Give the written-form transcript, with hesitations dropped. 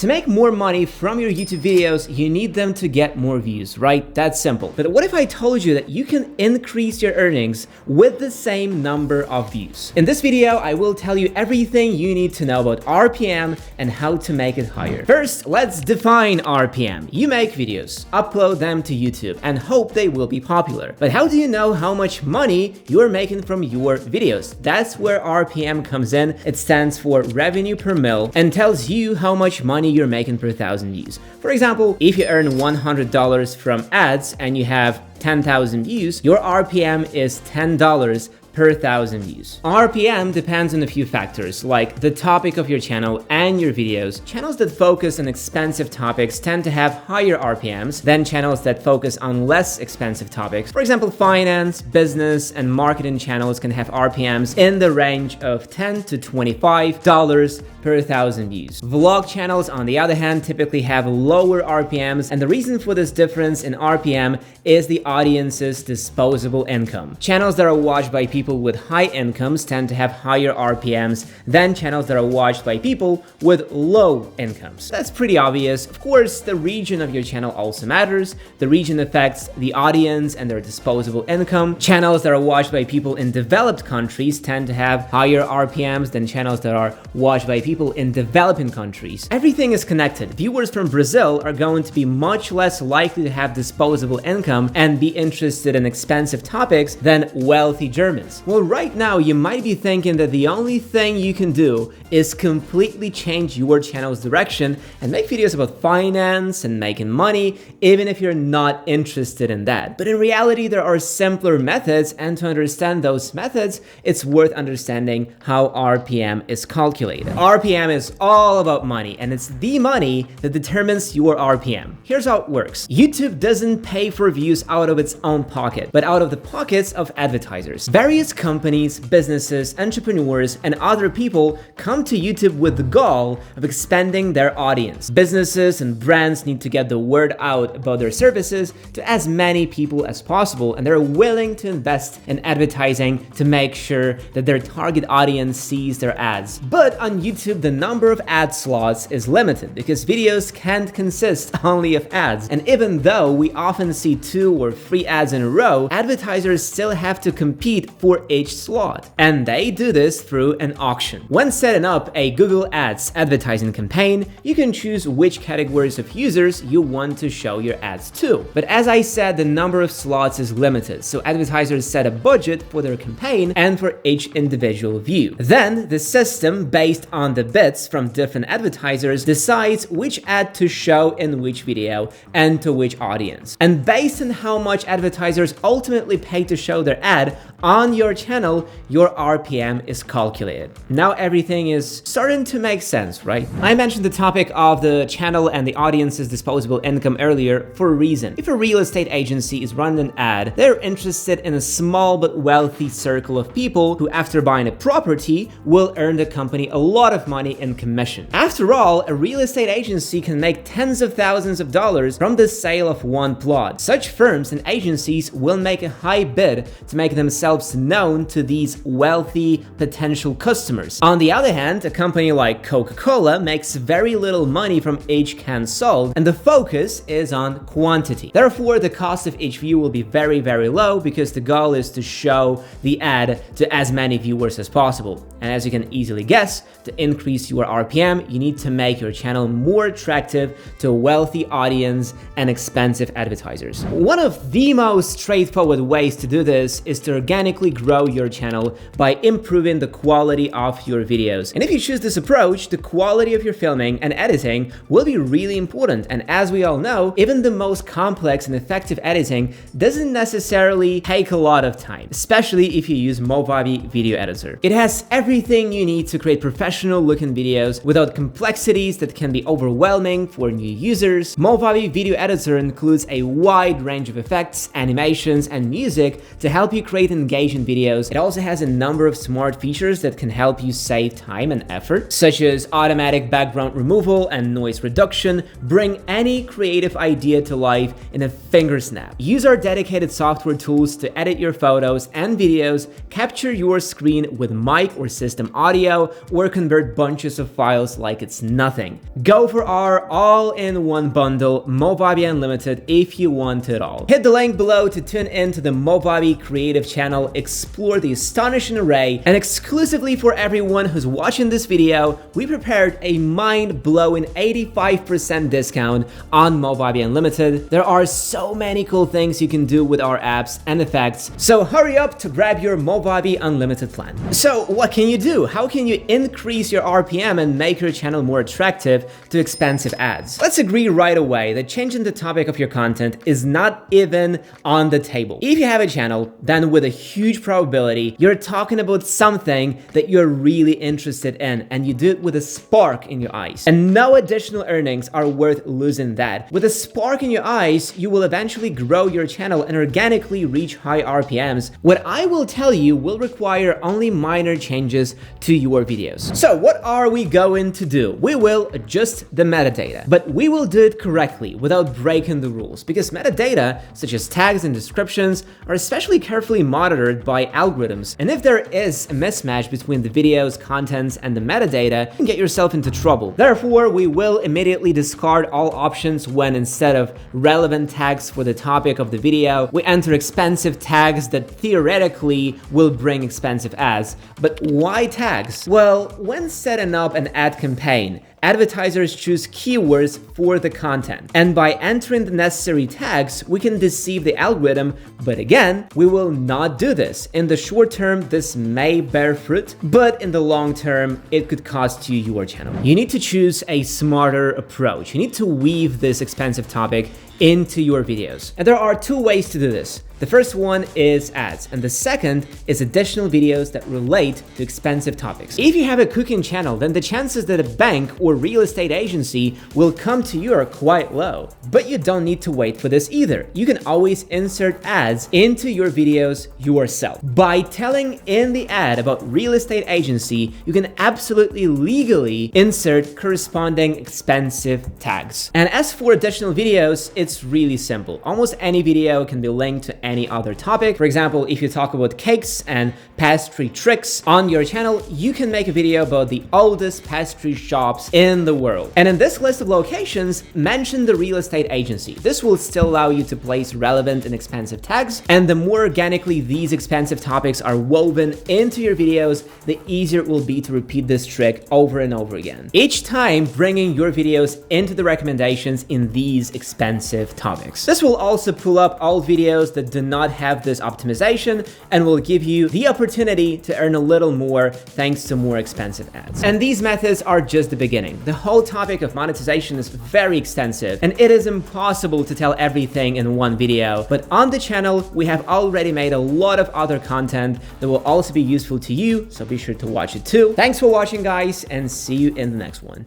To make more money from your YouTube videos, you need them to get more views, right? That's simple. But what if I told you that you can increase your earnings with the same number of views? In this video, I will tell you everything you need to know about RPM and how to make it higher. First, let's define RPM. You make videos, upload them to YouTube, and hope they will be popular. But how do you know how much money you're making from your videos? That's where RPM comes in. It stands for revenue per mil and tells you how much money you're making per 1,000 views. For example, if you earn $100 from ads and you have 10,000 views, your RPM is $10 per 1,000 views. RPM depends on a few factors, like the topic of your channel and your videos. Channels that focus on expensive topics tend to have higher RPMs than channels that focus on less expensive topics. For example, finance, business, and marketing channels can have RPMs in the range of $10 to $25 per 1,000 views. Vlog channels, on the other hand, typically have lower RPMs, and the reason for this difference in RPM is the audience's disposable income. Channels that are watched by people with high incomes tend to have higher RPMs than channels that are watched by people with low incomes. That's pretty obvious. Of course, the region of your channel also matters. The region affects the audience and their disposable income. Channels that are watched by people in developed countries tend to have higher RPMs than channels that are watched by people in developing countries. Everything is connected. Viewers from Brazil are going to be much less likely to have disposable income and be interested in expensive topics than wealthy Germans. Well, right now you might be thinking that the only thing you can do is completely change your channel's direction and make videos about finance and making money, even if you're not interested in that. But in reality, there are simpler methods, and to understand those methods, it's worth understanding how RPM is calculated. RPM is all about money, and it's the money that determines your RPM. Here's how it works. YouTube doesn't pay for views out of its own pocket, but out of the pockets of advertisers. Various companies, businesses, entrepreneurs, and other people come to YouTube with the goal of expanding their audience. Businesses and brands need to get the word out about their services to as many people as possible, and they're willing to invest in advertising to make sure that their target audience sees their ads. But on YouTube, the number of ad slots is limited because videos can't consist only of ads. And even though we often see 2 or 3 ads in a row, advertisers still have to compete for each slot. And they do this through an auction. When setting up a Google Ads advertising campaign, you can choose which categories of users you want to show your ads to. But as I said, the number of slots is limited, so advertisers set a budget for their campaign and for each individual view. Then the system, based on the bids from different advertisers, decides which ad to show in which video and to which audience. And based on how much advertisers ultimately pay to show their ad on your channel, your RPM is calculated. Now everything is starting to make sense, right? I mentioned the topic of the channel and the audience's disposable income earlier for a reason. If a real estate agency is running an ad, they're interested in a small but wealthy circle of people who, after buying a property, will earn the company a lot of money in commission. After all, a real estate agency can make tens of thousands of dollars from the sale of one plot. Such firms and agencies will make a high bid to make themselves known to these wealthy potential customers. On the other hand, a company like Coca-Cola makes very little money from each can sold, and the focus is on quantity. Therefore, the cost of each view will be very, very low because the goal is to show the ad to as many viewers as possible. And as you can easily guess, to increase your RPM, you need to make your channel more attractive to a wealthy audience and expensive advertisers. One of the most straightforward ways to do this is to organically grow your channel by improving the quality of your videos. And if you choose this approach, the quality of your filming and editing will be really important. And as we all know, even the most complex and effective editing doesn't necessarily take a lot of time, especially if you use Movavi Video Editor. It has everything you need to create professional looking videos without complexities that can be overwhelming for new users. Movavi Video Editor includes a wide range of effects, animations, and music to help you create engaging making videos. It also has a number of smart features that can help you save time and effort, such as automatic background removal and noise reduction. Bring any creative idea to life in a finger snap. Use our dedicated software tools to edit your photos and videos, capture your screen with mic or system audio, or convert bunches of files like it's nothing. Go for our all-in-one bundle, Movavi Unlimited, if you want it all. Hit the link below to tune into the Movavi creative channel, explore the astonishing array, and exclusively for everyone who's watching this video, we prepared a mind-blowing 85% discount on Movavi Unlimited. There are so many cool things you can do with our apps and effects, so hurry up to grab your Movavi Unlimited plan. So what can you do? How can you increase your RPM and make your channel more attractive to expensive ads? Let's agree right away that changing the topic of your content is not even on the table. If you have a channel, then with a huge probability, you're talking about something that you're really interested in, and you do it with a spark in your eyes. And no additional earnings are worth losing that. With a spark in your eyes, you will eventually grow your channel and organically reach high RPMs. What I will tell you will require only minor changes to your videos. So what are we going to do? We will adjust the metadata, but we will do it correctly without breaking the rules, because metadata, such as tags and descriptions, are especially carefully monitored by algorithms. And if there is a mismatch between the video's contents and the metadata, you can get yourself into trouble. Therefore, we will immediately discard all options when, instead of relevant tags for the topic of the video, we enter expensive tags that theoretically will bring expensive ads. But why tags? Well, when setting up an ad campaign, advertisers choose keywords for the content, and by entering the necessary tags, we can deceive the algorithm. But again, we will not do this. In the short term, this may bear fruit, but in the long term, it could cost you your channel. You need to choose a smarter approach. You need to weave this expensive topic into your videos. And there are two ways to do this. The first one is ads, and the second is additional videos that relate to expensive topics. If you have a cooking channel, then the chances that a bank or real estate agency will come to you are quite low. But you don't need to wait for this either. You can always insert ads into your videos yourself. By telling in the ad about real estate agency, you can absolutely legally insert corresponding expensive tags. And as for additional videos, it's really simple. Almost any video can be linked to any other topic. For example, if you talk about cakes and pastry tricks on your channel, you can make a video about the oldest pastry shops in the world. And in this list of locations, mention the real estate agency. This will still allow you to place relevant and expensive tags. And the more organically these expensive topics are woven into your videos, the easier it will be to repeat this trick over and over again, each time bringing your videos into the recommendations in these expensive topics. This will also pull up all videos that do not have this optimization and will give you the opportunity to earn a little more thanks to more expensive ads. And these methods are just the beginning. The whole topic of monetization is very extensive, and it is impossible to tell everything in one video. But on the channel, we have already made a lot of other content that will also be useful to you, so be sure to watch it too. Thanks for watching, guys, and see you in the next one.